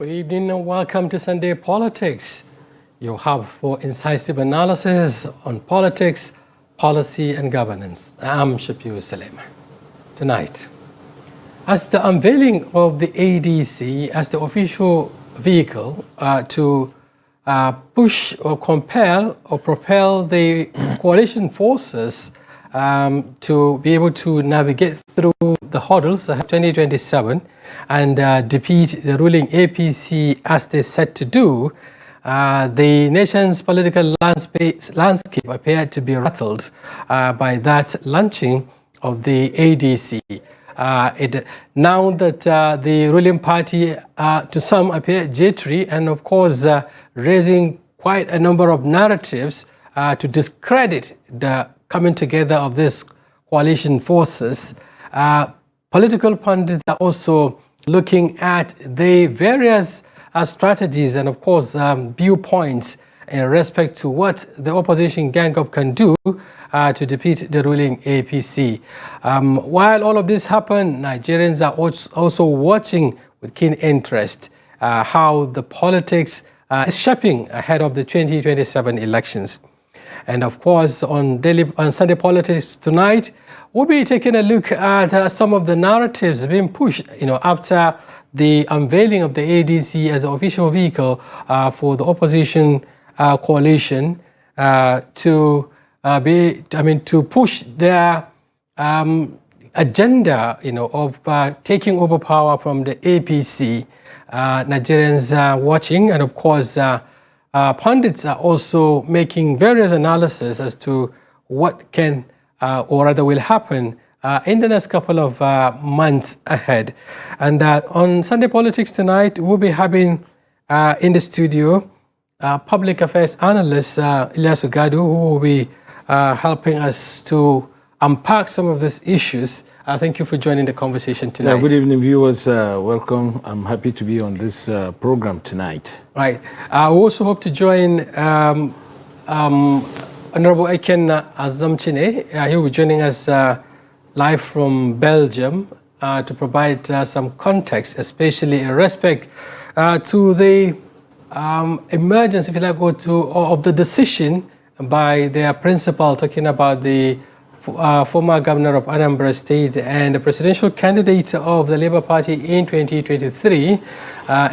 Good evening and welcome to Sunday Politics, your hub for incisive analysis on politics, policy and governance. I'm Shafi'u Suleiman. Tonight, as the unveiling of the ADC as the official vehicle to push or compel or propel the coalition forces to be able to navigate through the hurdles of 2027 and defeat the ruling APC as they set to do, the nation's political landscape appeared to be rattled by that launching of the ADC. Now that the ruling party to some appear jittery and of course raising quite a number of narratives to discredit the coming together of these coalition forces, political pundits are also looking at the various strategies and of course viewpoints in respect to what the opposition gang-up can do to defeat the ruling APC. While all of this happened, Nigerians are also watching with keen interest how the politics is shaping ahead of the 2027 elections. And of course, on Sunday Politics tonight, we'll be taking a look at some of the narratives being pushed, after the unveiling of the ADC as an official vehicle for the opposition coalition to push their agenda, of taking over power from the APC. Nigerians are watching, and of course, pundits are also making various analyses as to what can or rather will happen in the next couple of months ahead. And on Sunday Politics tonight, we'll be having in the studio public affairs analyst Iliyasu Gadu, who will be helping us to unpack some of these issues. Thank you for joining the conversation tonight. Yeah, good evening, viewers. Welcome. I'm happy to be on this program tonight. Right. I also hope to join Honorable Eken Azamchine. He will be joining us live from Belgium to provide some context, especially in respect to the emergence, if you like, of the decision by their principal, talking about the former governor of Anambra State and the presidential candidate of the Labour Party in 2023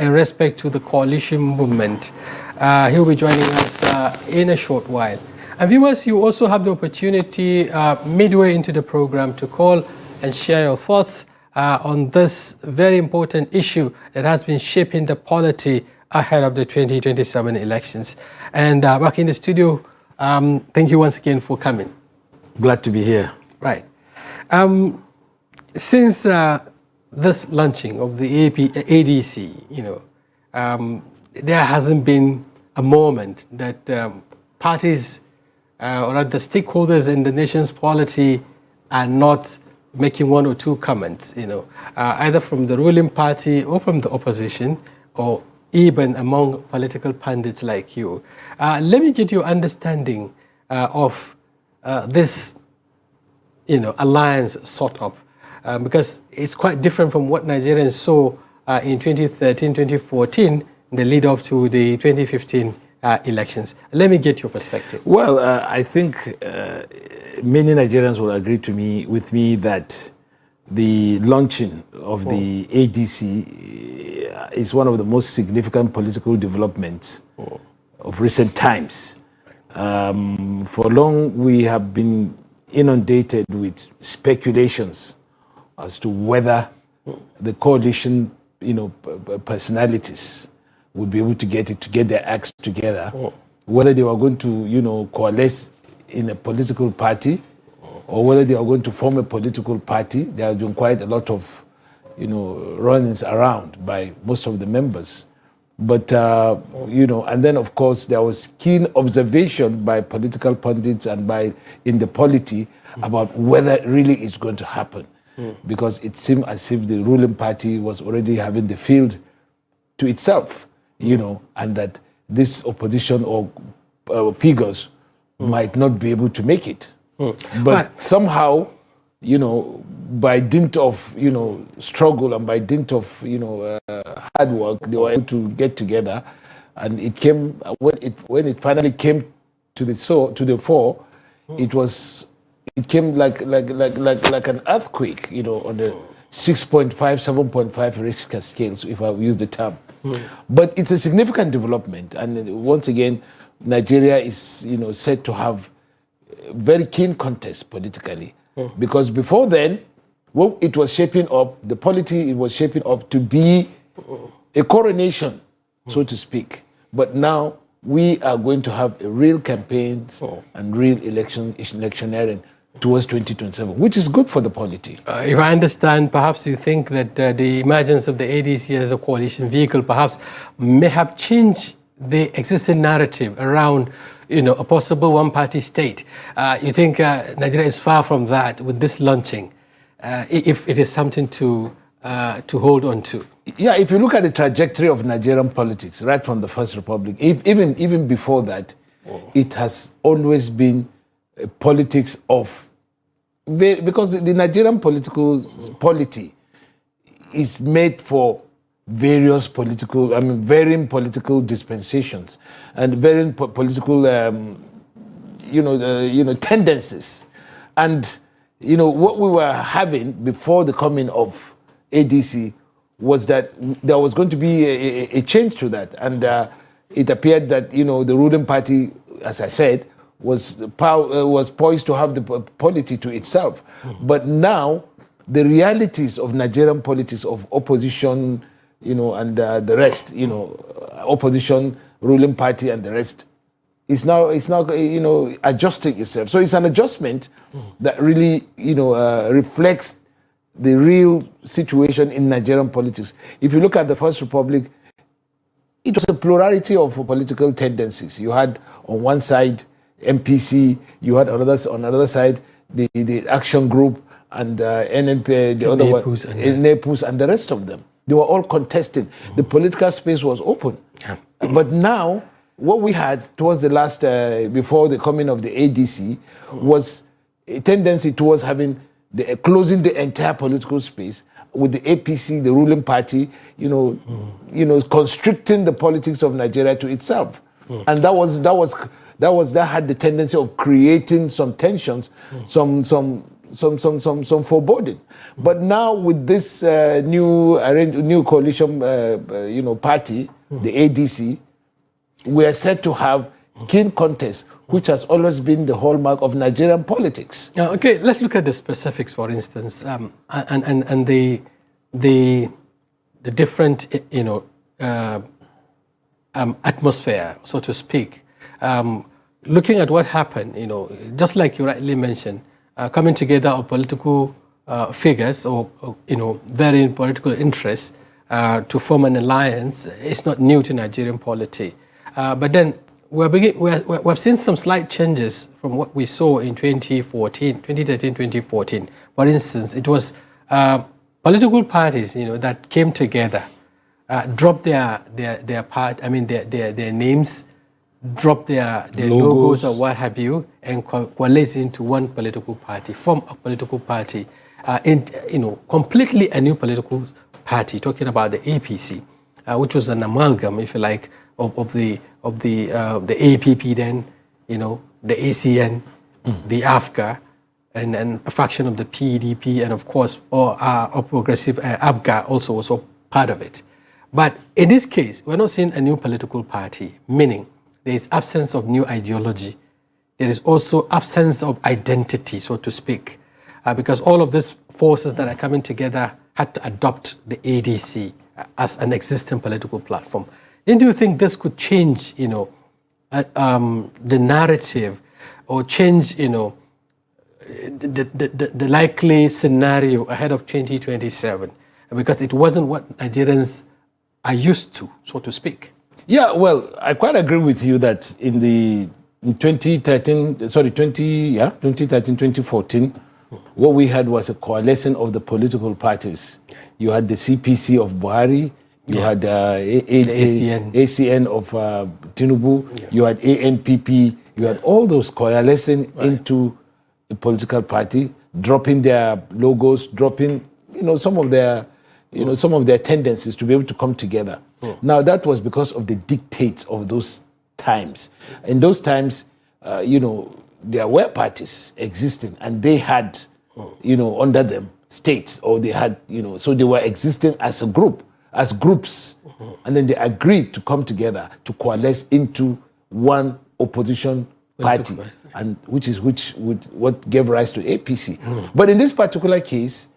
in respect to the coalition movement. He'll be joining us in a short while. And viewers, you also have the opportunity midway into the program to call and share your thoughts on this very important issue that has been shaping the polity ahead of the 2027 elections. And back in the studio, thank you once again for coming. Glad to be here. Right. Since this launching of the ADC, there hasn't been a moment that parties or the stakeholders in the nation's polity are not making one or two comments, either from the ruling party or from the opposition or even among political pundits like you. Let me get your understanding of this, alliance sort of, because it's quite different from what Nigerians saw in 2013, 2014, the lead off to the 2015 elections. Let me get your perspective. Well, I think many Nigerians will agree with me that the launching of the ADC is one of the most significant political developments of recent times. For long, we have been inundated with speculations as to whether the coalition, personalities would be able to get their acts together, whether they were going to, coalesce in a political party, or whether they are going to form a political party. There has been quite a lot of, runnings around by most of the members. But, and then, of course, there was keen observation by political pundits and in the polity about whether really it's going to happen. Because it seemed as if the ruling party was already having the field to itself, and that this opposition or figures might not be able to make it. But somehow, you know, by dint of, you know, struggle and by dint of, you know, hard work, they were able to get together. And it came, when it finally came to the fore, it came like an earthquake, you know, on the 6.5, 7.5 Richter scales, if I use the term. But it's a significant development. And once again, Nigeria is, you know, said to have very keen contest politically. Because before then, well, it was shaping up, the polity, it was shaping up to be a coronation, so to speak. But now we are going to have a real campaigns and real electioneering towards 2027, which is good for the polity. If I understand, perhaps you think that the emergence of the ADC as a coalition vehicle perhaps may have changed the existing narrative around, you know, a possible one-party state. You think Nigeria is far from that with this launching, if it is something to hold on to? Yeah, if you look at the trajectory of Nigerian politics, right from the First Republic, even before that, it has always been a politics of, because the Nigerian political polity is made for various political, varying political dispensations and varying political, tendencies. And, you know, what we were having before the coming of ADC was that there was going to be a change to that. And it appeared that, you know, the ruling party, as I said, was poised to have the polity to itself. But now, the realities of Nigerian politics, of opposition, you know, and the rest, you know, opposition, ruling party, and the rest, is now, you know, adjusting itself. So it's an adjustment that really, you know, reflects the real situation in Nigerian politics. If you look at the First Republic, it was a plurality of political tendencies. You had on one side MPC, you had on another side the Action Group and NNP, the other one, NEPUS, and the rest of them. They were all contesting. The political space was open. Yeah. But now, what we had towards the last, before the coming of the ADC, was a tendency towards having closing the entire political space with the APC, the ruling party, you know, constricting the politics of Nigeria to itself, and that had the tendency of creating some tensions, some foreboding. But now with this new coalition, party, the ADC, we are said to have keen contest, which has always been the hallmark of Nigerian politics. Okay, let's look at the specifics, for instance, and the different, atmosphere, so to speak. Looking at what happened, you know, just like you rightly mentioned, coming together of political figures or varying political interests to form an alliance is not new to Nigerian polity. But then we've seen some slight changes from what we saw in 2013, 2014. For instance, it was political parties, that came together, dropped their names, dropped their logos or what have you, and coalesce into one political party, form a political party, completely a new political party. Talking about the APC, which was an amalgam, if you like, of the APP then, the ACN, the AFGA, and a fraction of the PDP, and of course, our progressive ABGA also was part of it. But in this case, we're not seeing a new political party, meaning there is absence of new ideology. There is also absence of identity, so to speak, because all of these forces that are coming together had to adopt the ADC as an existing political platform. Then do you think this could change, the narrative, or change, the likely scenario ahead of 2027? Because it wasn't what Nigerians are used to, so to speak. Yeah, well, I quite agree with you that in 2013, 2014, what we had was a coalescence of the political parties. You had the CPC of Buhari, you had ACN of Tinubu, you had ANPP, you had all those coalescing into a political party. dropping their logos, dropping, some of their, some of their tendencies to be able to come together. Now, that was because of the dictates of those times. In those times, there were parties existing, and they had, under them states, or they had, so they were existing as a group, as groups, and then they agreed to come together to coalesce into one opposition party, and what gave rise to APC. But in this particular case,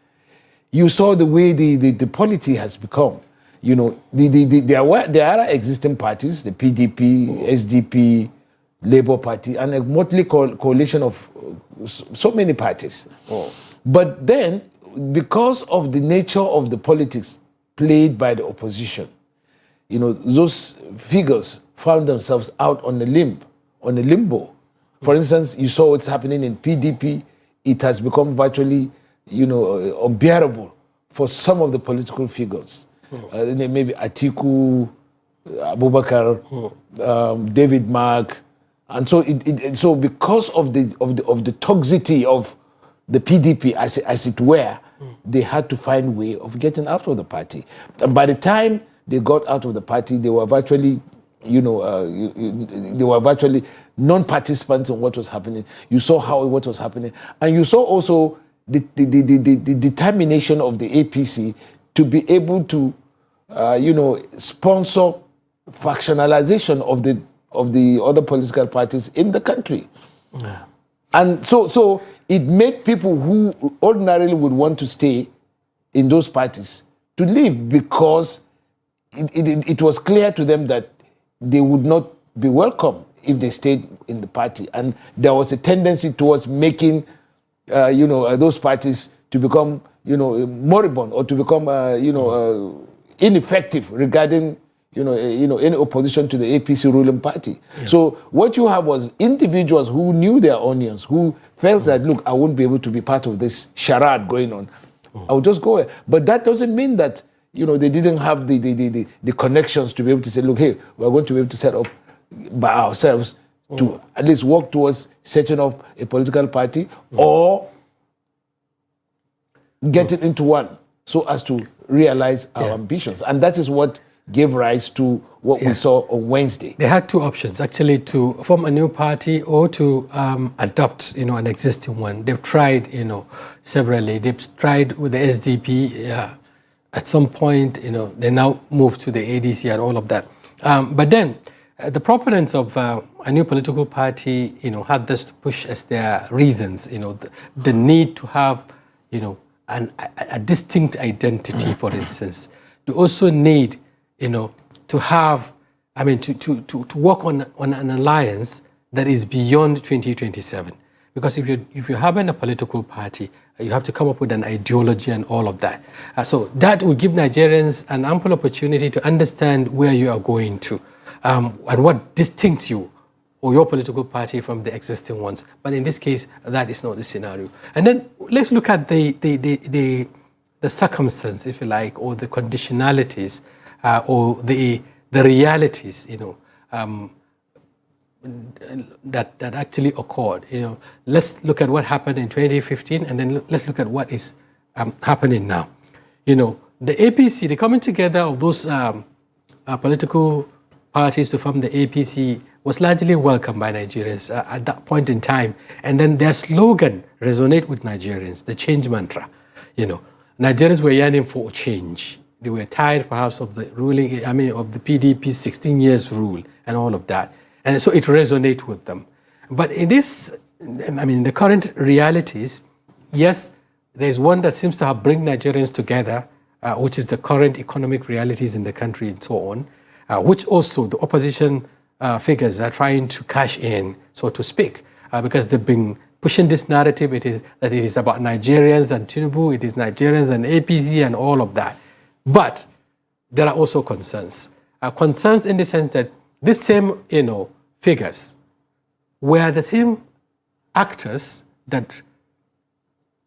you saw the way the polity has become. There are existing parties, the PDP, SDP, Labour Party, and a motley coalition of so many parties. But then, because of the nature of the politics played by the opposition, those figures found themselves out on a limbo. For instance, you saw what's happening in PDP. It has become virtually, unbearable for some of the political figures. Maybe Atiku, Abubakar, David Mark, and so so because of the toxicity of the PDP, as it were, they had to find a way of getting out of the party. And by the time they got out of the party, they were virtually, non-participants in what was happening. You saw what was happening, and you saw also the determination of the APC to be able to, sponsor factionalization of the other political parties in the country. Yeah. And so it made people who ordinarily would want to stay in those parties to leave, because it was clear to them that they would not be welcome if they stayed in the party. And there was a tendency towards making, those parties to become, moribund, or to become, ineffective regarding, any opposition to the APC ruling party. Yeah. So what you have was individuals who knew their onions, who felt that, look, I won't be able to be part of this charade going on. I'll just go away. But that doesn't mean that, they didn't have the connections to be able to say, look, hey, we're going to be able to set up by ourselves to at least work towards setting up a political party, or get it into one, so as to realize our ambitions. And that is what gave rise to what we saw on Wednesday. They had two options, actually, to form a new party or to adopt, an existing one. They've tried, severally. They've tried with the SDP. At some point, they now moved to the ADC and all of that. But then, the proponents of a new political party, had this to push as their reasons, the need to have, a distinct identity, for instance. They also need, to have, to work on an alliance that is beyond 2027. Because if you're having a political party, you have to come up with an ideology and all of that. So that will give Nigerians an ample opportunity to understand where you are going to, and what distincts you or your political party from the existing ones. But in this case, that is not the scenario. And then let's look at the circumstance, if you like, or the conditionalities, or the realities, that actually occurred. Let's look at what happened in 2015, and then let's look at what is happening now. The APC, the coming together of those political parties to form the APC was largely welcomed by Nigerians at that point in time. And then their slogan resonate with Nigerians, the change mantra. Nigerians were yearning for change. They were tired perhaps of the ruling, of the PDP's 16 years rule and all of that. And so it resonates with them. But in this, the current realities, yes, there's one that seems to have bring Nigerians together, which is the current economic realities in the country and so on, which also the opposition figures are trying to cash in, so to speak, because they've been pushing this narrative. It is about Nigerians and Tinubu, it is Nigerians and APC and all of that. But there are also concerns. Concerns in the sense that these same, figures were the same actors that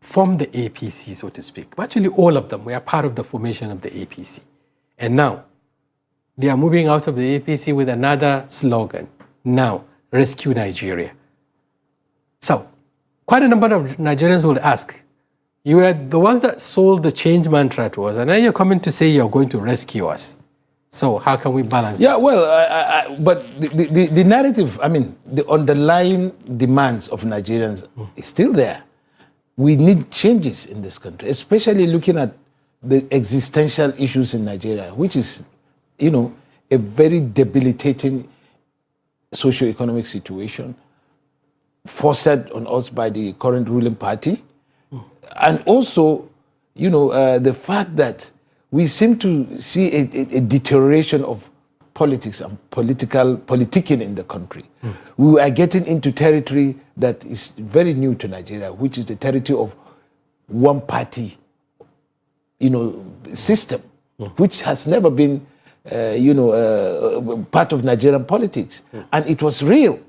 formed the APC, so to speak. Actually, all of them were part of the formation of the APC. And now, they are moving out of the APC with another slogan. Now, rescue Nigeria. So, quite a number of Nigerians will ask, you were the ones that sold the change mantra to us, and now you're coming to say you're going to rescue us. So how can we balance this? Yeah, well, but the narrative, I mean, the underlying demands of Nigerians is still there. We need changes in this country, especially looking at the existential issues in Nigeria, which is, you know, a very debilitating socio-economic situation fostered on us by the current ruling party. And also, you know, the fact that we seem to see a deterioration of politics and politicking in the country. We are getting into territory that is very new to Nigeria, which is the territory of one party, you know, system, which has never been, part of Nigerian politics. And it was real.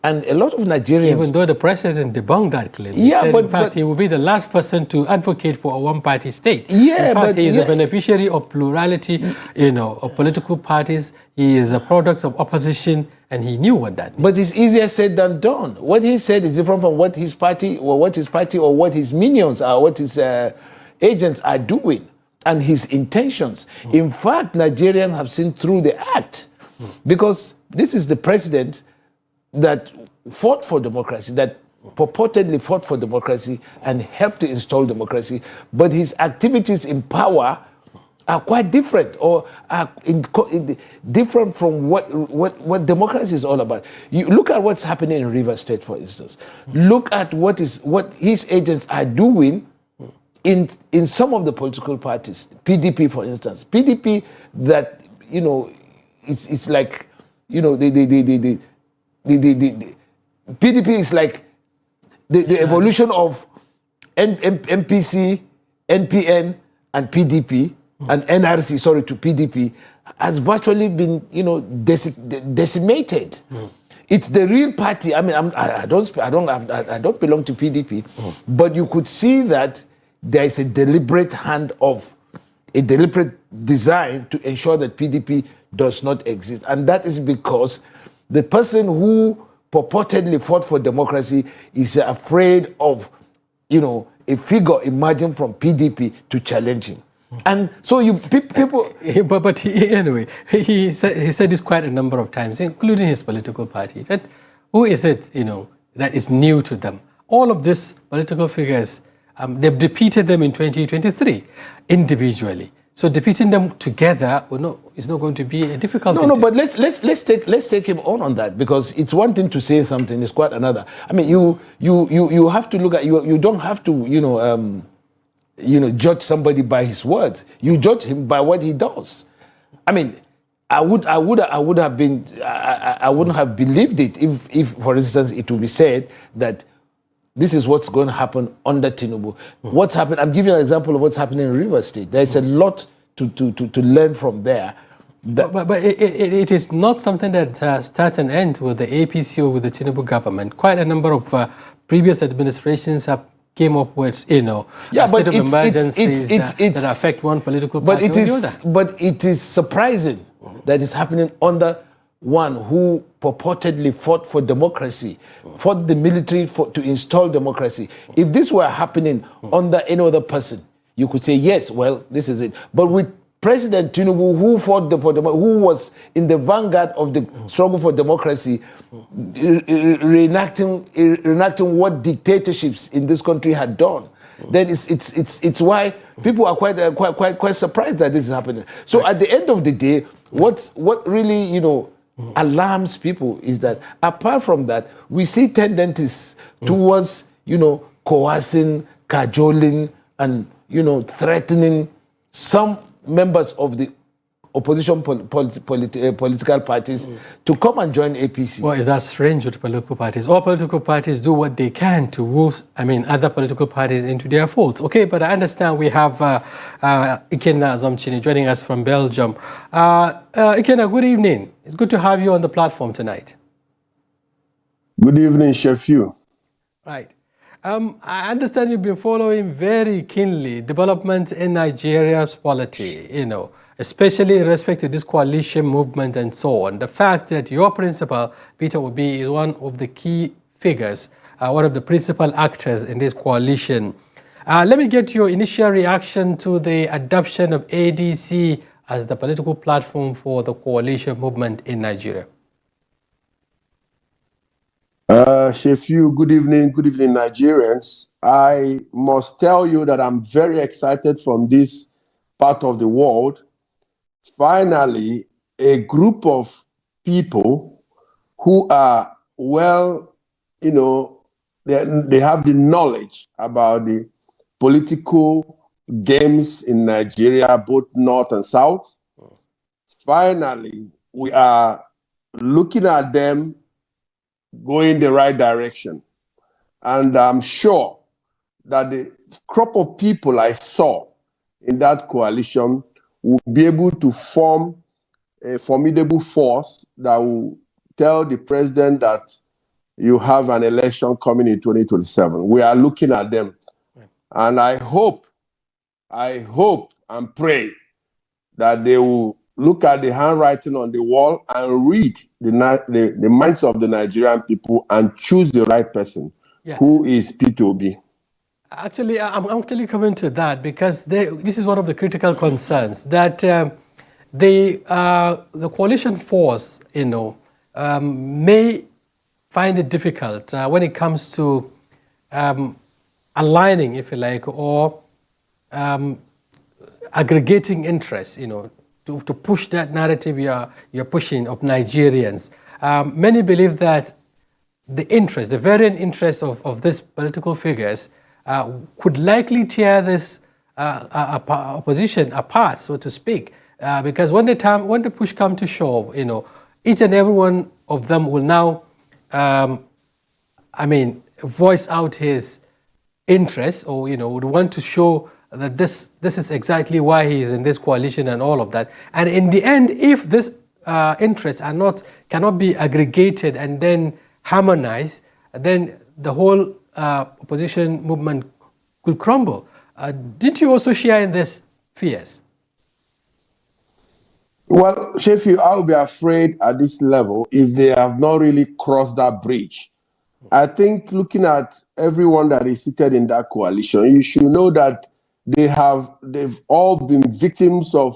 And a lot of Nigerians... Even though the president debunked that claim. He said, in fact, he will be the last person to advocate for a one-party state. Yeah, in fact, he is a beneficiary of plurality, you know, of political parties. He is a product of opposition, and he knew what that means. But it's easier said than done. What he said is different from what his party or what his minions are, what his agents are doing, and his intentions. In fact, Nigerians have seen through the act, because this is the president that fought for democracy, that purportedly fought for democracy and helped to install democracy, but his activities in power are quite different, or are different from what democracy is all about. You look at what's happening in Rivers State, for instance. Look at what his agents are doing in some of the political parties. PDP, for instance. PDP that, you know, it's like, you know, the PDP is like the evolution of MPC, NPN, and PDP, and NRC, to PDP, has virtually been, you know, decimated. It's the real party. I mean, I don't belong to PDP, but you could see that there is a deliberate design to ensure that PDP does not exist, and that is because the person who purportedly fought for democracy is afraid of, you know, a figure emerging from PDP to challenge him. And so people... But anyway, he said this quite a number of times, including his political party, that who is it, you know, that is new to them? All of these political figures, they've defeated them in 2023 individually. So defeating them together is not going to be a difficult thing. No, but let's take him on that, because it's one thing to say something, it's quite another. I mean, you have to look at you don't have to judge somebody by his words. You judge him by what he does. I mean, I wouldn't have believed it if for instance it would be said that this is what's going to happen under Tinubu. What's happened? I'm giving you an example of what's happening in Rivers State. There's a lot to learn from there. But it is not something that starts and ends with the APC or with the Tinubu government. Quite a number of previous administrations have came up with, you know, a state of emergencies that affect one political party or the other. But it is surprising that it's happening under one who purportedly fought for democracy, fought the military to install democracy. If this were happening under any other person, you could say, yes, well, this is it. But with President Tinubu, who fought who was in the vanguard of the struggle for democracy, reenacting what dictatorships in this country had done, then it's why people are quite surprised that this is happening. So at the end of the day, what really, you know, alarms people is that apart from that, we see tendencies towards, you know, coercing, cajoling, and, you know, threatening some members of the opposition political parties to come and join APC. Well, that's strange with political parties. All political parties do what they can to woo, other political parties into their folds. Okay, but I understand we have Ikenna Zomchini joining us from Belgium. Ikenna, good evening. It's good to have you on the platform tonight. Good evening, Shafi'u. Right. I understand you've been following very keenly developments in Nigeria's polity, you know, especially in respect to this coalition movement and so on. The fact that your principal, Peter Obi, is one of the key figures one of the principal actors in this coalition. Let me get your initial reaction to the adoption of ADC as the political platform for the coalition movement in Nigeria. Shafi'u, good evening, Nigerians. I must tell you that I'm very excited from this part of the world. Finally, a group of people who are well, they have the knowledge about the political games in Nigeria, both north and south. Finally, we are looking at them going the right direction. And I'm sure that the crop of people I saw in that coalition will be able to form a formidable force that will tell the president that you have an election coming in 2027. We are looking at them. And I hope and pray that they will look at the handwriting on the wall and read the minds of the Nigerian people and choose the right person, who is P2B. Actually, I'm actually coming to that because this is one of the critical concerns that the coalition force, may find it difficult when it comes to aligning, if you like, or aggregating interests, to push that narrative you're pushing of Nigerians. Many believe that the varying interests of these political figures could likely tear this opposition apart, so to speak, because when the push comes to shove, each and every one of them will now, voice out his interests, or would want to show that this is exactly why he is in this coalition and all of that. And in the end, if these interests cannot be aggregated and then harmonized, then the whole opposition movement could crumble. Didn't you also share in these fears? Well, Shafi'u, I would be afraid at this level if they have not really crossed that bridge. I think looking at everyone that is seated in that coalition, you should know that they've all been victims of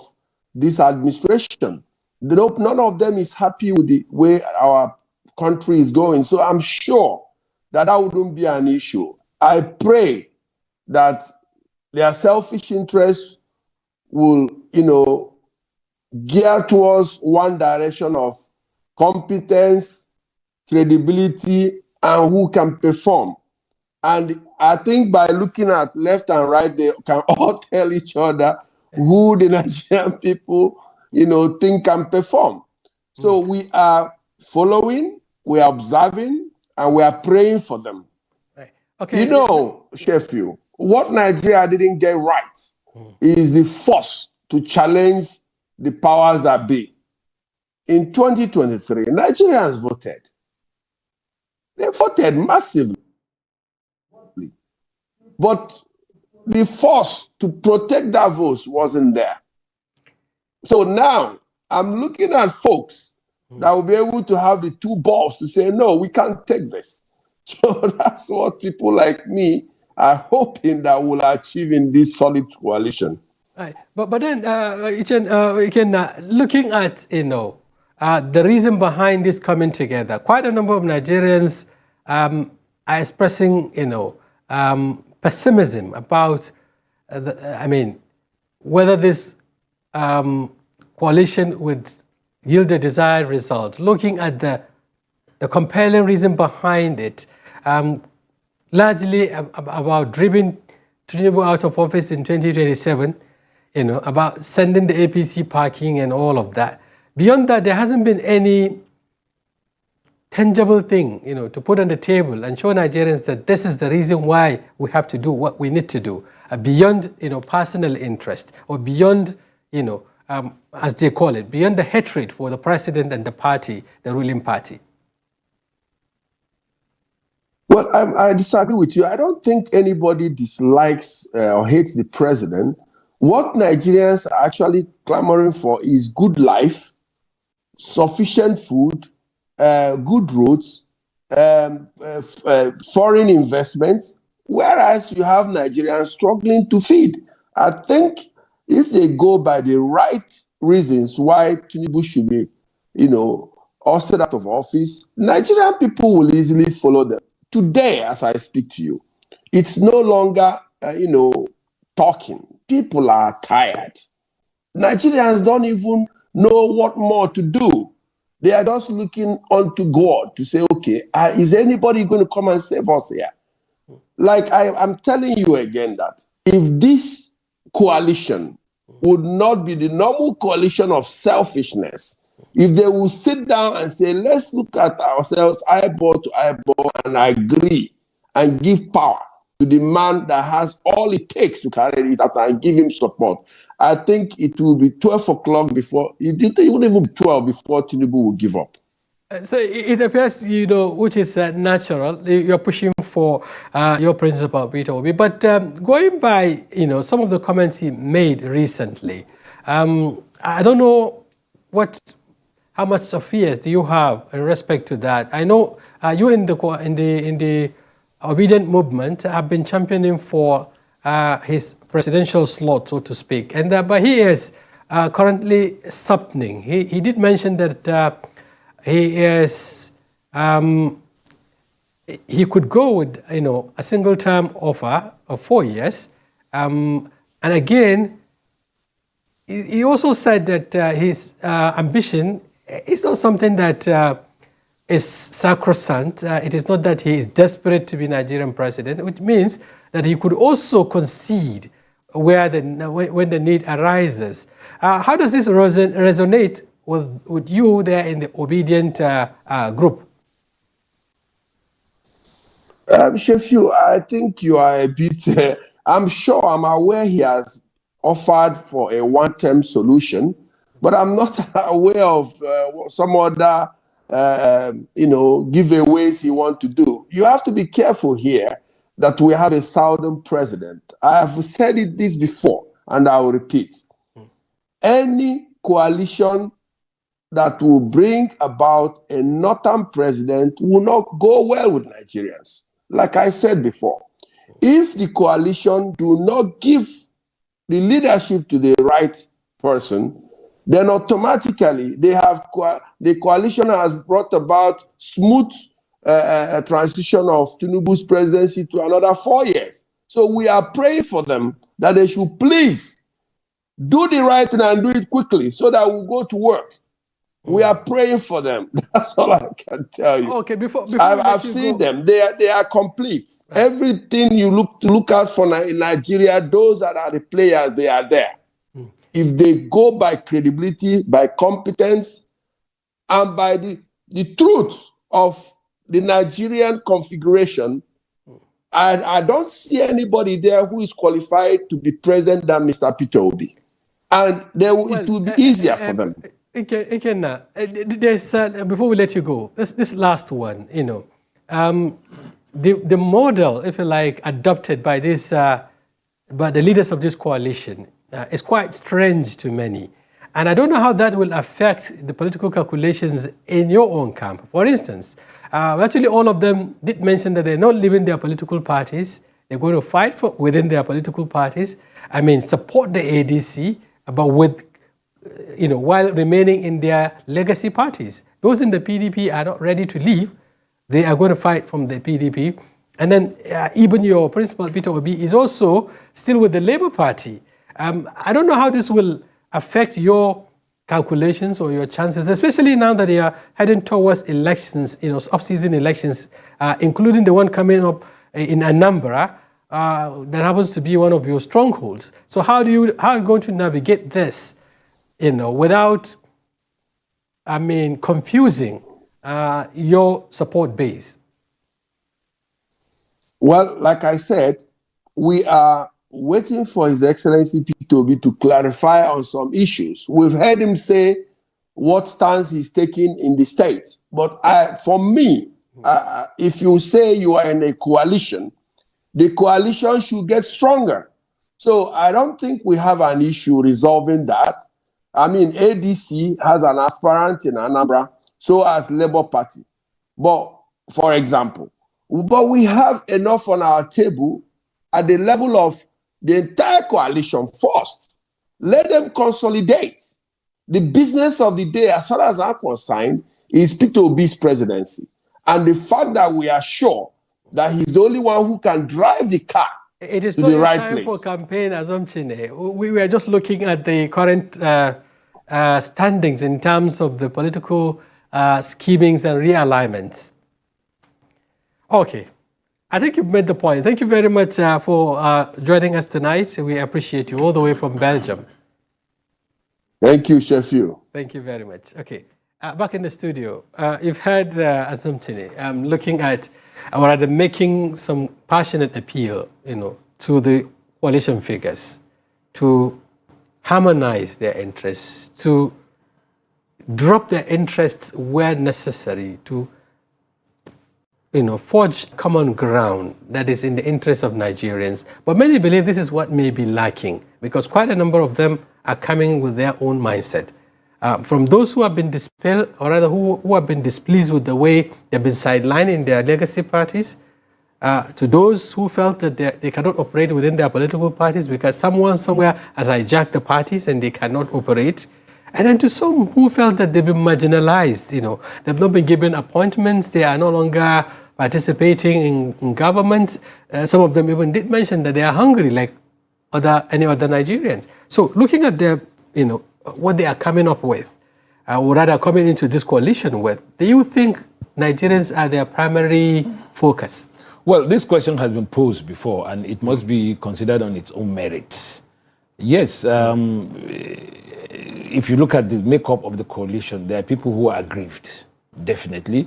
this administration. None of them is happy with the way our country is going. So I'm sure that wouldn't be an issue. I pray that their selfish interests will, gear towards one direction of competence, credibility, and who can perform. And I think by looking at left and right, they can all tell each other who the Nigerian people, think can perform. So we are following, we are observing, and we are praying for them. Okay. Shafi'u, what Nigeria didn't get right is the force to challenge the powers that be. In 2023, Nigerians voted. They voted massively. But the force to protect that vote wasn't there. So now I'm looking at folks that will be able to have the two balls to say, no, we can't take this. So that's what people like me are hoping that we'll achieve in this solid coalition. Right. But then, looking at, the reason behind this coming together, quite a number of Nigerians are expressing, pessimism about, whether this coalition would yield the desired result. Looking at the compelling reason behind it, largely about driving tinubu out of office in 2027, about sending the APC packing and all of that. Beyond that, there hasn't been any tangible thing, to put on the table and show Nigerians that this is the reason why we have to do what we need to do, beyond, personal interest, or beyond, as they call it, beyond the hatred for the president and the party, the ruling party. Well, I disagree with you. I don't think anybody dislikes or hates the president. What Nigerians are actually clamoring for is good life, sufficient food, good roads, foreign investments, whereas you have Nigerians struggling to feed. I think if they go by the right reasons why Tinubu should be, ousted out of office, Nigerian people will easily follow them. Today, as I speak to you, it's no longer, talking. People are tired. Nigerians don't even know what more to do. They are just looking unto God to say, okay, is anybody going to come and save us here? Like I'm telling you again that if this coalition would not be the normal coalition of selfishness, if they will sit down and say, let's look at ourselves eyeball to eyeball and agree and give power to the man that has all it takes to carry it out and give him support, I think it will be 12 o'clock before, it wouldn't even be 12 before Tinubu will give up. So it appears, which is natural, you're pushing for your principal, Peter Obi. But going by, some of the comments he made recently, I don't know how much of fears do you have in respect to that? I know you in the obedient movement have been championing for his presidential slot, so to speak, and but he is currently subtling. He did mention that he could go with a single term offer of 4 years, and again he also said that his ambition is not something that is sacrosanct. It is not that he is desperate to be Nigerian president, which means that he could also concede when the need arises. How does this resonate with you there in the obedient group? Shafi'u, I think you are a bit, I'm aware he has offered for a one-term solution, but I'm not aware of some other, giveaways he wants to do. You have to be careful here that we have a southern president. I have said this before, and I will repeat. Any coalition that will bring about a northern president will not go well with Nigerians. Like I said before, if the coalition do not give the leadership to the right person, then automatically the coalition has brought about smooth transition of Tinubu's presidency to another 4 years. So we are praying for them that they should please do the right thing and do it quickly so that we'll go to work. We are praying for them. That's all I can tell you. Okay, before I've seen them. They are complete. Right. Everything you look out for in Nigeria, those that are the players, they are there. If they go by credibility, by competence, and by the truth of the Nigerian configuration, I don't see anybody there who is qualified to be president than Mr. Peter Obi. And it will be easier for them. There's, before we let you go, this last one, the model, if you like, adopted by by the leaders of this coalition is quite strange to many. And I don't know how that will affect the political calculations in your own camp. For instance, actually all of them did mention that they're not leaving their political parties. They're going to fight within their political parties. Support the ADC, but while remaining in their legacy parties. Those in the PDP are not ready to leave. They are going to fight from the PDP. And then even your principal, Peter Obi, is also still with the Labour Party. I don't know how this will affect your calculations or your chances, especially now that they are heading towards elections, off-season elections, including the one coming up in Anambra, that happens to be one of your strongholds. So how are you going to navigate this, without, confusing your support base? Well, like I said, we are waiting for His Excellency Peter Obi to clarify on some issues. We've heard him say what stance he's taking in the States. But for me, if you say you are in a coalition, the coalition should get stronger. So I don't think we have an issue resolving that. ADC has an aspirant in Anambra, so has Labour Party. But for example. But we have enough on our table at the level of the entire coalition first. Let them consolidate. The business of the day, as far as I'm concerned, is Peter Obi's presidency. And the fact that we are sure that he's the only one who can drive the car it is to not the right time place. for campaign assumption. We were just looking at the current standings in terms of the political schemings and realignments. Okay, I think you've made the point. Thank you very much for joining us tonight. We appreciate you all the way from Belgium. Thank you, Shafi'u. Thank you very much. Okay, back in the studio, you've heard Assumption looking at, or rather making some passionate appeal, to the coalition figures to harmonize their interests, to drop their interests where necessary, to forge common ground that is in the interest of Nigerians. But many believe this is what may be lacking, because quite a number of them are coming with their own mindset. From those who have been dispelled, or rather who have been displeased with the way they've been sidelined in their legacy parties, to those who felt that they cannot operate within their political parties because someone somewhere has hijacked the parties and they cannot operate. And then to some who felt that they've been marginalized, they've not been given appointments, they are no longer participating in government. Some of them even did mention that they are hungry like any other Nigerians. So looking at their, what they are coming up with, or rather coming into this coalition with, do you think Nigerians are their primary focus? Well, this question has been posed before, and it must be considered on its own merit. Yes, if you look at the makeup of the coalition, there are people who are aggrieved, definitely.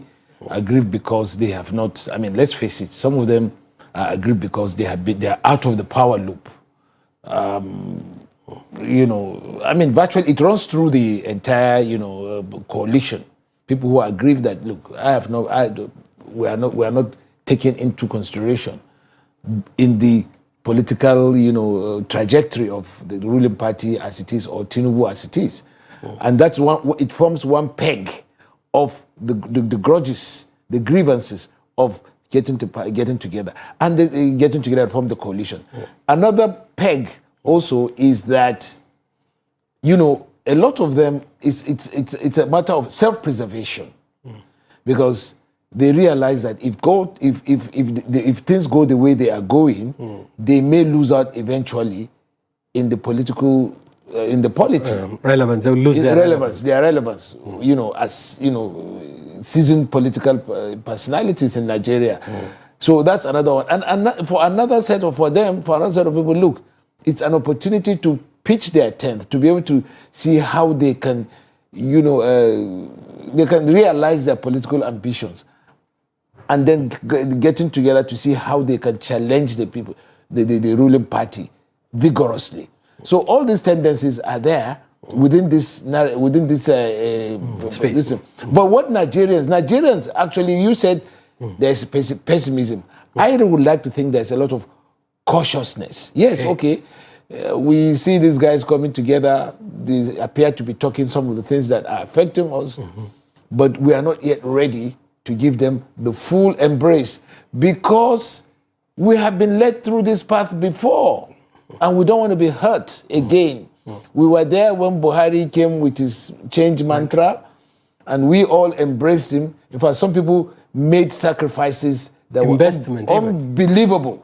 Aggrieved because they have not, let's face it, some of them are aggrieved because they are out of the power loop. Virtually it runs through the entire, coalition. People who are aggrieved that, look, we are not taken into consideration in the political, trajectory of the ruling party as it is, or Tinubu as it is. And that's it forms one peg of the grudges, the grievances of getting together, and getting together to form the coalition. Another peg also is that, a lot of them it's a matter of self-preservation, because they realize that if things go the way they are going, they may lose out eventually in the political, in the politics. Relevance, they'll lose their relevance. Their relevance, as seasoned political personalities in Nigeria. So that's another one. And for another set of people, look, it's an opportunity to pitch their tent, to be able to see how they can, they can realize their political ambitions, and then getting together to see how they can challenge the people, the ruling party, vigorously. So all these tendencies are there within this space. But what Nigerians actually, you said there's pessimism. I would like to think there's a lot of cautiousness. Yes, okay. We see these guys coming together. They appear to be talking some of the things that are affecting us, but we are not yet ready to give them the full embrace, because we have been led through this path before, and we don't want to be hurt again. We were there when Buhari came with his change mantra, and we all embraced him. In fact, some people made sacrifices that were unbelievable.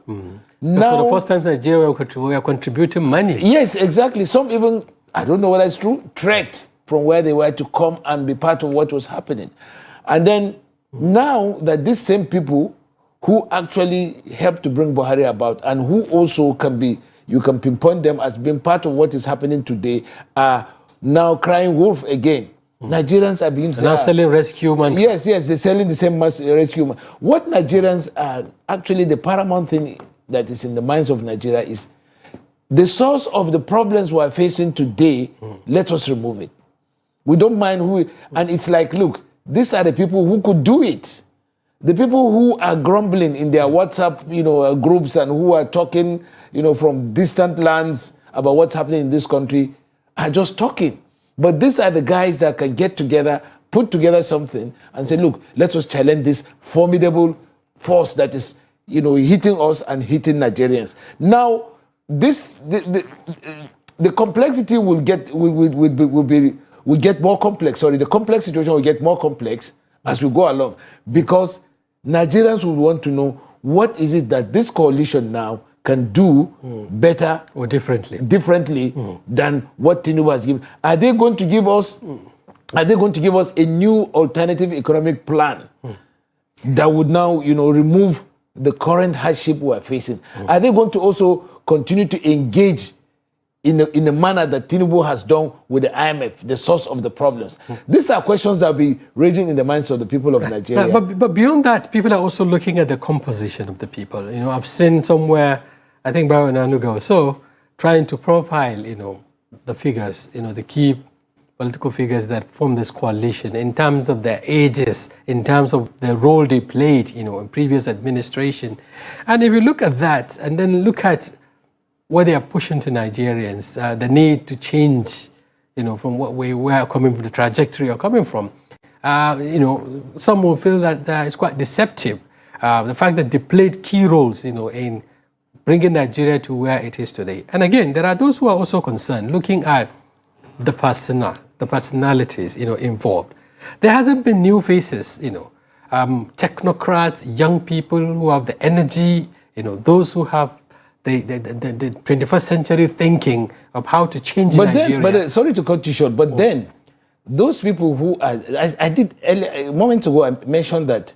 Now, for the first time, Nigeria were contributing money. Yes, exactly. Some even, I don't know whether it's true, trekked from where they were to come and be part of what was happening. And then now that these same people who actually helped to bring Buhari about, and who also you can pinpoint them as being part of what is happening today, are now crying wolf again. Nigerians are being now selling rescue money. Yes, they're selling the same rescue money. What Nigerians are actually, the paramount thing that is in the minds of Nigeria is the source of the problems we're facing today. Let us remove it. We don't mind who, and it's like, look, these are the people who could do it. The people who are grumbling in their WhatsApp, groups, and who are talking, from distant lands about what's happening in this country, are just talking. But these are the guys that can get together put together something and say, look, let us challenge this formidable force that is, hitting us and hitting Nigerians. Now, the complexity will get more complex. Sorry, the complex situation will get more complex as we go along, because Nigerians will want to know what is it that this coalition now can do better or differently than what Tinubu has given. Are they going to give us? Are they going to give us a new alternative economic plan that would now, remove the current hardship we are facing? Are they going to also continue to engage in a manner that Tinubu has done with the IMF, the source of the problems? These are questions that will be raging in the minds of the people of Nigeria. But beyond that, people are also looking at the composition of the people. I've seen somewhere, I think Baron Anuga or so, trying to profile, the figures, the key political figures that form this coalition in terms of their ages, in terms of the role they played, in previous administration. And if you look at that and then look at what they are pushing to Nigerians, the need to change, from what we were coming from, the trajectory you're coming from. Some will feel that it's quite deceptive. The fact that they played key roles, in bringing Nigeria to where it is today. And again, there are those who are also concerned, looking at the personalities, involved. There hasn't been new faces, technocrats, young people who have the energy, those who have the 21st century thinking of how to change Nigeria. Sorry to cut you short, but then those people who are, I did a moment ago, I mentioned that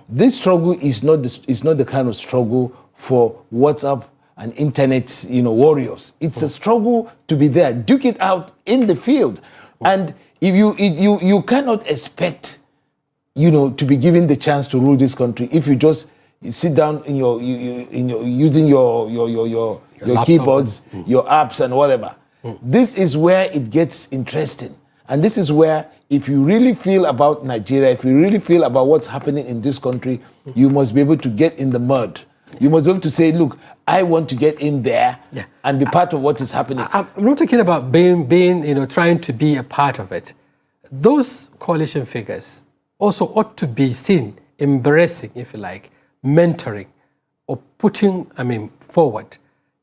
this struggle is not the kind of struggle for WhatsApp and internet, warriors. It's a struggle to be there, duke it out in the field, and if you cannot expect, to be given the chance to rule this country if you just sit down using your keyboards, your apps and whatever. This is where it gets interesting. And this is where, if you really feel about Nigeria, if you really feel about what's happening in this country, you must be able to get in the mud. You must be able to say, look, I want to get in there and be part of what is happening. I'm not talking about being, trying to be a part of it. Those coalition figures also ought to be seen embracing, if you like, mentoring or putting, forward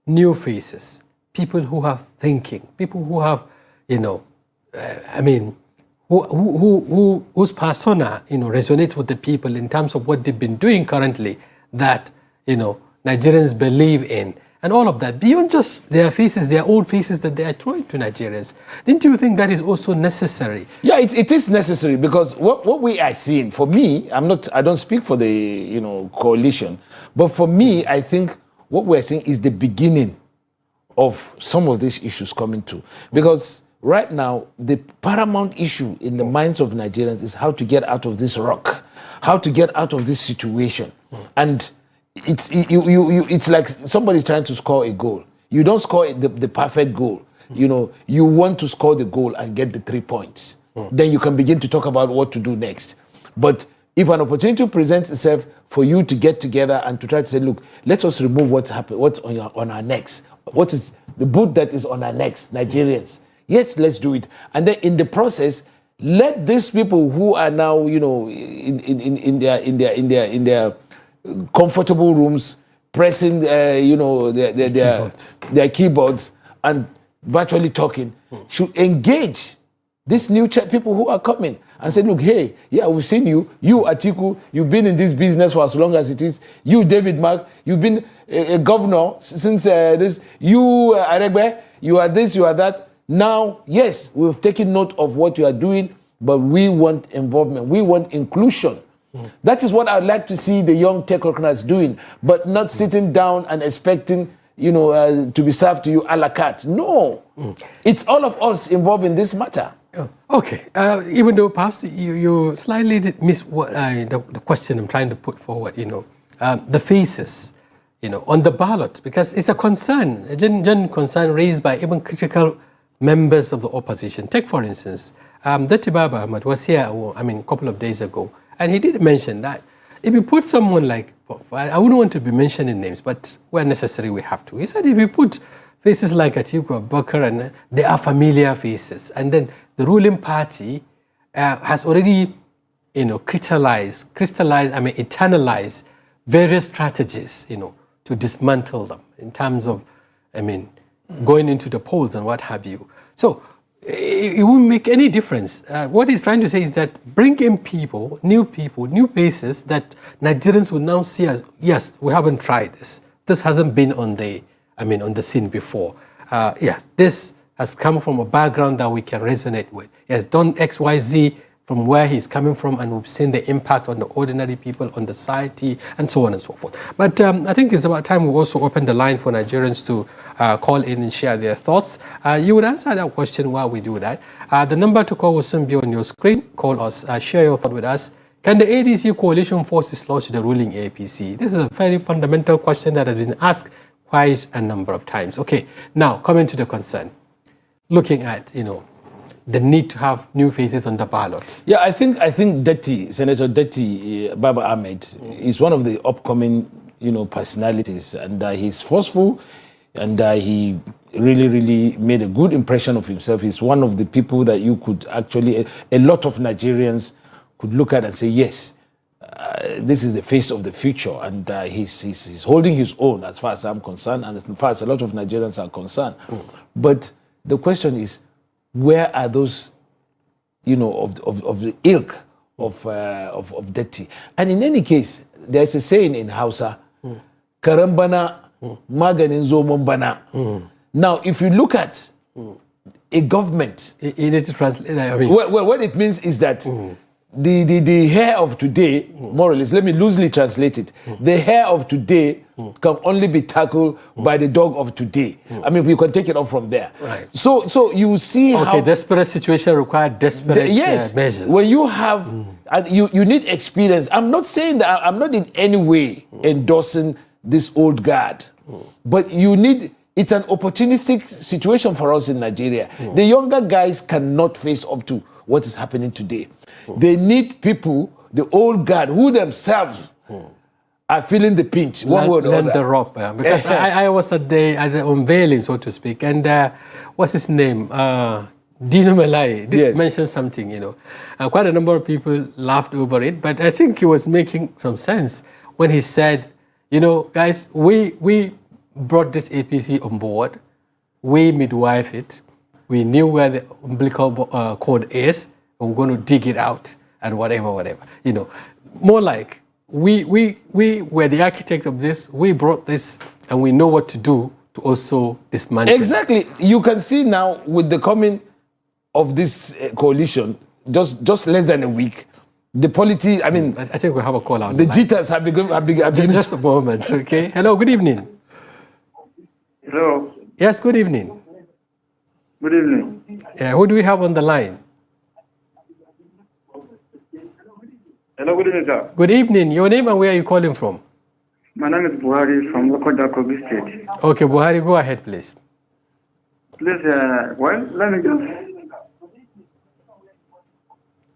new faces, people who have thinking, people who have, whose persona, resonates with the people in terms of what they've been doing currently that, Nigerians believe in, and all of that, beyond just their faces, their own faces that they are throwing to Nigerians. Didn't you think that is also necessary? Yeah, it is necessary, because what we are seeing, for me, I don't speak for the, coalition, but for me, I think what we're seeing is the beginning of some of these issues coming to. Because right now, the paramount issue in the minds of Nigerians is how to get out of this rock, how to get out of this situation. And it's like somebody trying to score a goal. You don't score the perfect goal. You want to score the goal and get the 3 points. Then you can begin to talk about what to do next. But if an opportunity presents itself for you to get together and to try to say, look, let us remove what's on our necks. What is the boot that is on our necks, Nigerians? Yes, let's do it. And then in the process, let these people who are now, in their comfortable rooms, pressing, their keyboards and virtually talking, should engage these new people who are coming and say, look, hey, yeah, we've seen you. You, Atiku, you've been in this business for as long as it is. You, David Mark, you've been a governor since this. You, Aregbe, you are this, you are that. Now, yes, we've taken note of what you are doing, but we want involvement. We want inclusion. That is what I'd like to see the young technocrats doing, but not sitting down and expecting, to be served to you a la carte. No, it's all of us involved in this matter. Okay, even though perhaps you slightly did miss what the question I'm trying to put forward, the faces, on the ballot, because it's a concern, a genuine concern raised by even critical members of the opposition. Take, for instance, Dr. Baba Ahmad was here, a couple of days ago, and he did mention that if you put someone like, I wouldn't want to be mentioning names, but where necessary we have to. He said if you put faces like Atiku Abubakar, and they are familiar faces, and then the ruling party has already, crystallized, internalized various strategies, to dismantle them in terms of, going into the polls and what have you. So it won't make any difference. What he's trying to say is that bring in people, new faces that Nigerians will now see as, yes, we haven't tried this. This hasn't been on the scene before. This has come from a background that we can resonate with. He has done X, Y, Z from where he's coming from, and we've seen the impact on the ordinary people, on the society, and so on and so forth. But I think it's about time we also open the line for Nigerians to call in and share their thoughts. You would answer that question while we do that. The number to call will soon be on your screen. Call us, share your thought with us. Can the ADC coalition force dislodge the ruling APC? This is a very fundamental question that has been asked quite a number of times. Okay, now coming to the concern. Looking at, the need to have new faces on the ballot. Yeah, I think Senator Detti Baba Ahmed is one of the upcoming, personalities, and he's forceful, and he really made a good impression of himself. He's one of the people that you could actually, a lot of Nigerians could look at and say, yes, this is the face of the future, and he's holding his own as far as I'm concerned, and as far as a lot of Nigerians are concerned. But the question is, where are those, of the ilk of Detti? And in any case, there's a saying in Hausa, Karambana, maganin zomon bana. Now, if you look at a government, you need to translate. What it means is that the hair of today, more or less, let me loosely translate it. The hair of today can only be tackled by the dog of today. We can take it off from there. Right. So you see how... desperate situation require desperate measures. When you have... And you need experience. I'm not saying that... I'm not in any way endorsing this old guard. But you need... It's an opportunistic situation for us in Nigeria. The younger guys cannot face up to what is happening today. They need people, the old guard, who themselves are feeling the pinch. One word or the rope. Because I was at the unveiling, so to speak, and what's his name? Dino Malai did mention something, quite a number of people laughed over it, but I think he was making some sense when he said, guys, we brought this APC on board, we midwife it, we knew where the umbilical cord is, and we're going to dig it out and whatever. More like we were the architect of this, we brought this, and we know what to do to also dismantle. Exactly. You can see now with the coming of this coalition, just less than a week, the polity, I think we have a call out. The jitters have been... Just a moment, okay? Hello, good evening. Hello. Yes, good evening. Good evening. Who do we have on the line? Hello, good evening, sir. Good evening. Your name and where are you calling from? My name is Buhari from Lokoja, Kogi State. Okay, Buhari, go ahead, please. Please, let me just...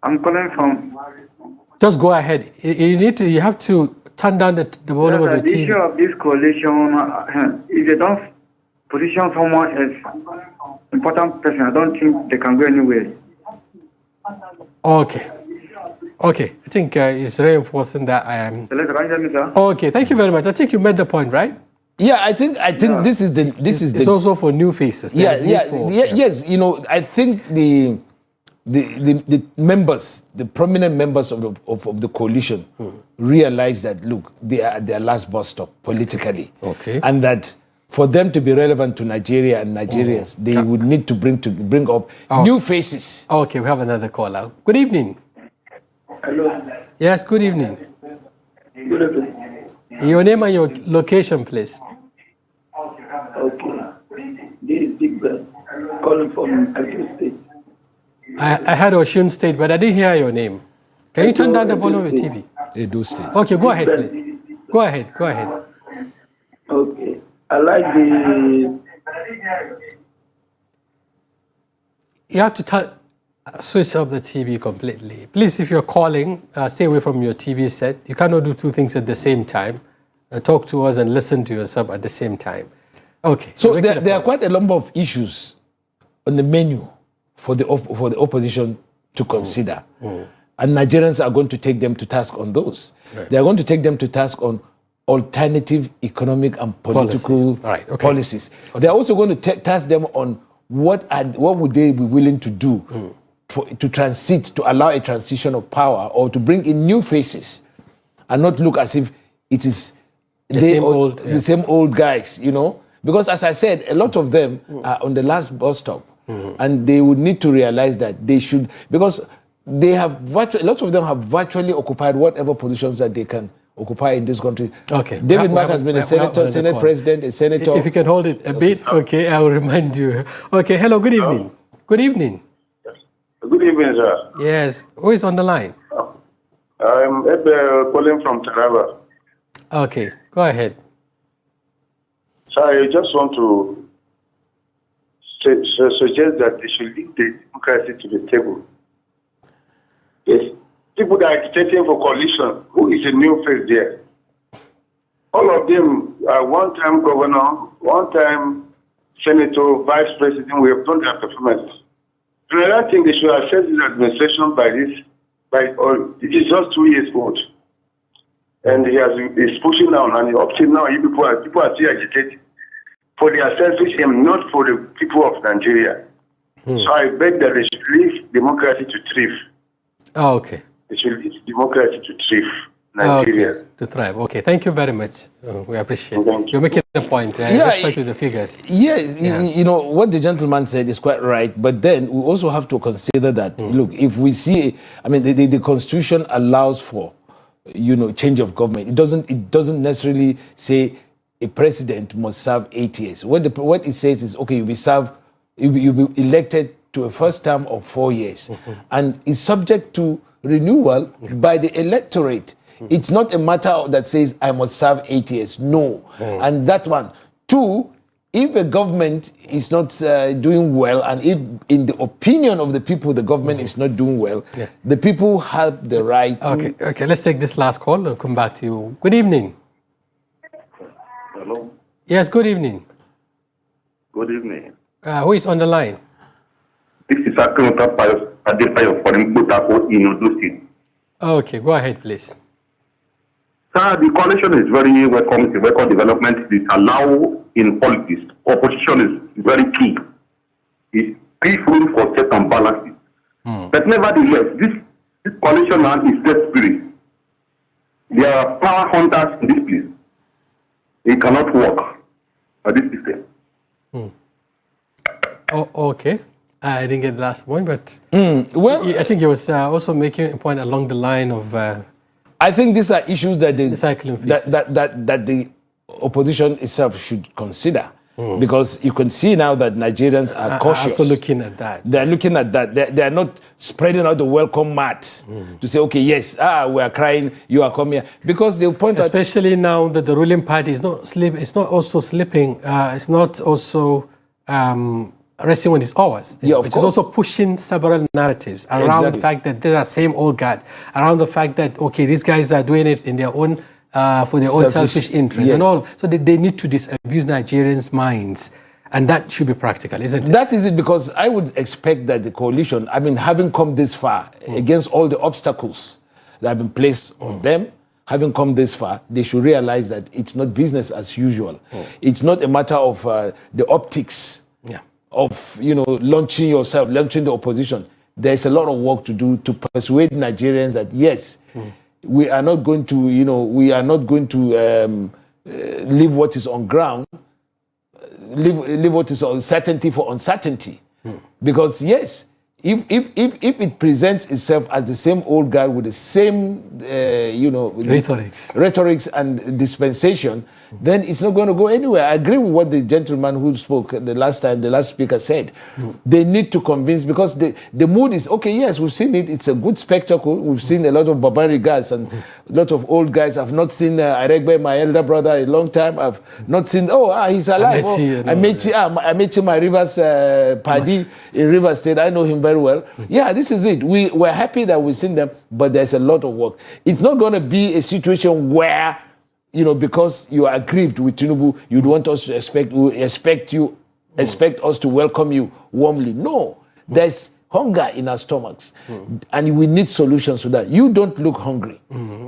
I'm calling from... Just go ahead. You have to turn down the volume of your TV. The issue of this coalition, if they don't position someone as important person, I don't think they can go anywhere. Okay. I think it's reinforcing that I am... Sir. Okay, thank you very much. I think you made the point, right? Yeah, I think this is the... It's also for new faces. Yes. I think the members, the prominent members of the coalition realize that, look, they are at their last bus stop politically. Okay. And that for them to be relevant to Nigeria and Nigerians, they would need to bring up new faces. Okay, we have another call out. Good evening. Hello. Yes, good evening. Good evening. Your name and your location, please. Okay. This is Big Ben, calling from Edo State. I heard Osun State, but I didn't hear your name. Can you turn down the volume of your TV? Edo State. Okay, go ahead, please. Go ahead. Okay. I like the... You have to switch off the TV completely. Please, if you're calling, stay away from your TV set. You cannot do two things at the same time. Talk to us and listen to yourself at the same time. Okay. So there are quite a number of issues on the menu for the opposition to consider. And Nigerians are going to take them to task on those. Right. They are going to take them to task on alternative economic and political policies. Okay. They are also going to task them on what would they be willing to do to allow a transition of power or to bring in new faces and not look as if it is the same old guys, you know. Because as I said, a lot of them are on the last bus stop and they would need to realize that they should, because they have a lot of them have virtually occupied whatever positions that they can occupy in this country. Okay. David Mark has been a senator, Senate President, a senator. If you can hold it a bit, okay, I will remind you. Okay, hello, good evening. Hello. Good evening. Good evening, sir. Yes, who is on the line? I'm calling from Taraba. Okay, go ahead. Sir, I just want to suggest that they should leave the democracy to the table. Yes, people that are agitating for coalition, who is a new face there? All of them are one-time governor, one-time senator, vice president. We have done their performance. The other thing, they should assess this administration it is just 2 years old. And he's pushing down, and up till now, people are still agitating for their selfish aim, not for the people of Nigeria. So I beg that they should leave democracy to thrive. Oh, okay. They should leave democracy to thrive. Nigeria. Okay. To thrive. Okay, thank you very much. We appreciate it. You're making a point. Respect with the figures. Yes, you know, what the gentleman said is quite right. But then we also have to consider that, look, if we see, I mean, the Constitution allows for, you know, change of government. It doesn't necessarily say a president must serve 8 years. What it says is, okay, you'll be elected to a first term of 4 years. And is subject to renewal by the electorate. It's not a matter that says I must serve 8 years. No. And that one. Two, if a government is not doing well, and if in the opinion of the people, the government is not doing well, the people have the right to... Okay, let's take this last call. I'll come back to you. Good evening. Hello. Yes, good evening. Good evening. Who is on the line? This is Akinota Adebayo from Butako in Ondo State. Okay, go ahead, please. Sir, the coalition is very welcome. The welcome development is allowed in politics. Opposition is very key. It gives room for check and balances. But nevertheless, this coalition now is desperate. There are power hunters in this place. It cannot work for this system. Oh, okay. I didn't get the last one, but well, I think he was also making a point along the line of. I think these are issues that the opposition itself should consider, because you can see now that Nigerians are cautious. Also looking at that. They are looking at that. They are not spreading out the welcome mat to say, okay, yes, we are crying, you are coming here, because they point out. Especially now that the ruling party is not slipping. It's not also slipping. It's not also. Resting on its hours, which is also pushing several narratives around the fact that they're the same old guard, around the fact that, okay, these guys are doing it in their own, for their own selfish interests and all. So they need to disabuse Nigerians' minds. And that should be practical, isn't it? That is it, because I would expect that the coalition, I mean, having come this far, against all the obstacles that have been placed on them, having come this far, they should realize that it's not business as usual. It's not a matter of the optics of, you know, launching the opposition. There's a lot of work to do to persuade Nigerians that, yes, we are not going to, you know, leave what is on ground, leave what is uncertainty for uncertainty. Because, yes, if it presents itself as the same old guy with the same, rhetorics and dispensation, then it's not going to go anywhere. I agree with what the gentleman who spoke the last speaker said. They need to convince, because the mood is, okay, yes, we've seen it. It's a good spectacle. We've seen a lot of barbaric guys and a lot of old guys. I've not seen Aregbe, my elder brother, a long time. I've not seen, he's alive. I met him, my Rivers paddy in Rivers State. I know him very well. Yeah, this is it. We're happy that we've seen them, but there's a lot of work. It's not going to be a situation where, you know, because you are aggrieved with Tinubu, you'd want us to expect us to welcome you warmly. No, there's hunger in our stomachs, and we need solutions to that. You don't look hungry.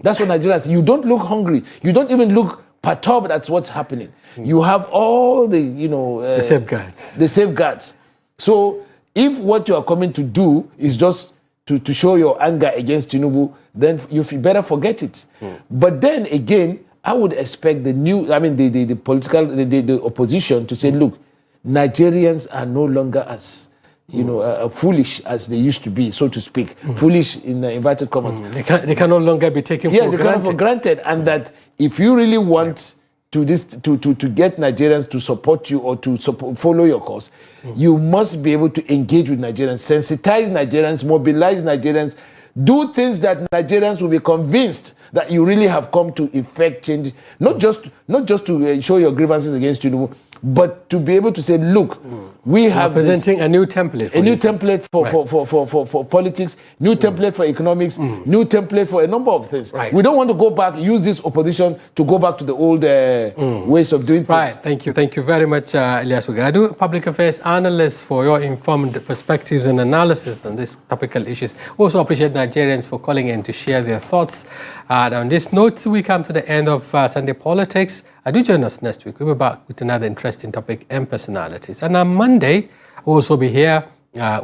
That's what Nigerians say. You don't look hungry. You don't even look perturbed. That's what's happening. You have all the, the safeguards. The safeguards. So if what you are coming to do is just to show your anger against Tinubu, then you better forget it. But then again, I would expect the opposition to say, look, Nigerians are no longer as foolish as they used to be, so to speak. Foolish in inverted commas. They can no longer be taken for granted. And that if you really want to get Nigerians to support you or to follow your cause, you must be able to engage with Nigerians, sensitize Nigerians, mobilize Nigerians, do things that Nigerians will be convinced that you really have come to effect change, not just to show your grievances against you, but to be able to say, look, we have presenting a new template. For politics, new template for economics, new template for a number of things. Right. We don't want to go back, use this opposition to go back to the old ways of doing things. Right, thank you. Thank you very much, Iliyasu Gadu, public affairs analyst, for your informed perspectives and analysis on these topical issues. We also appreciate Nigerians for calling in to share their thoughts. And on this note, we come to the end of Sunday Politics. Do join us next week. We'll be back with another interesting topic and personalities. And on Monday, we'll also be here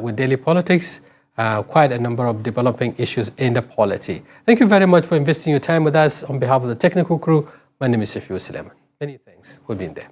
with Daily Politics, quite a number of developing issues in the polity. Thank you very much for investing your time with us. On behalf of the technical crew, my name is Shafi'u Suleiman. Many thanks for being there.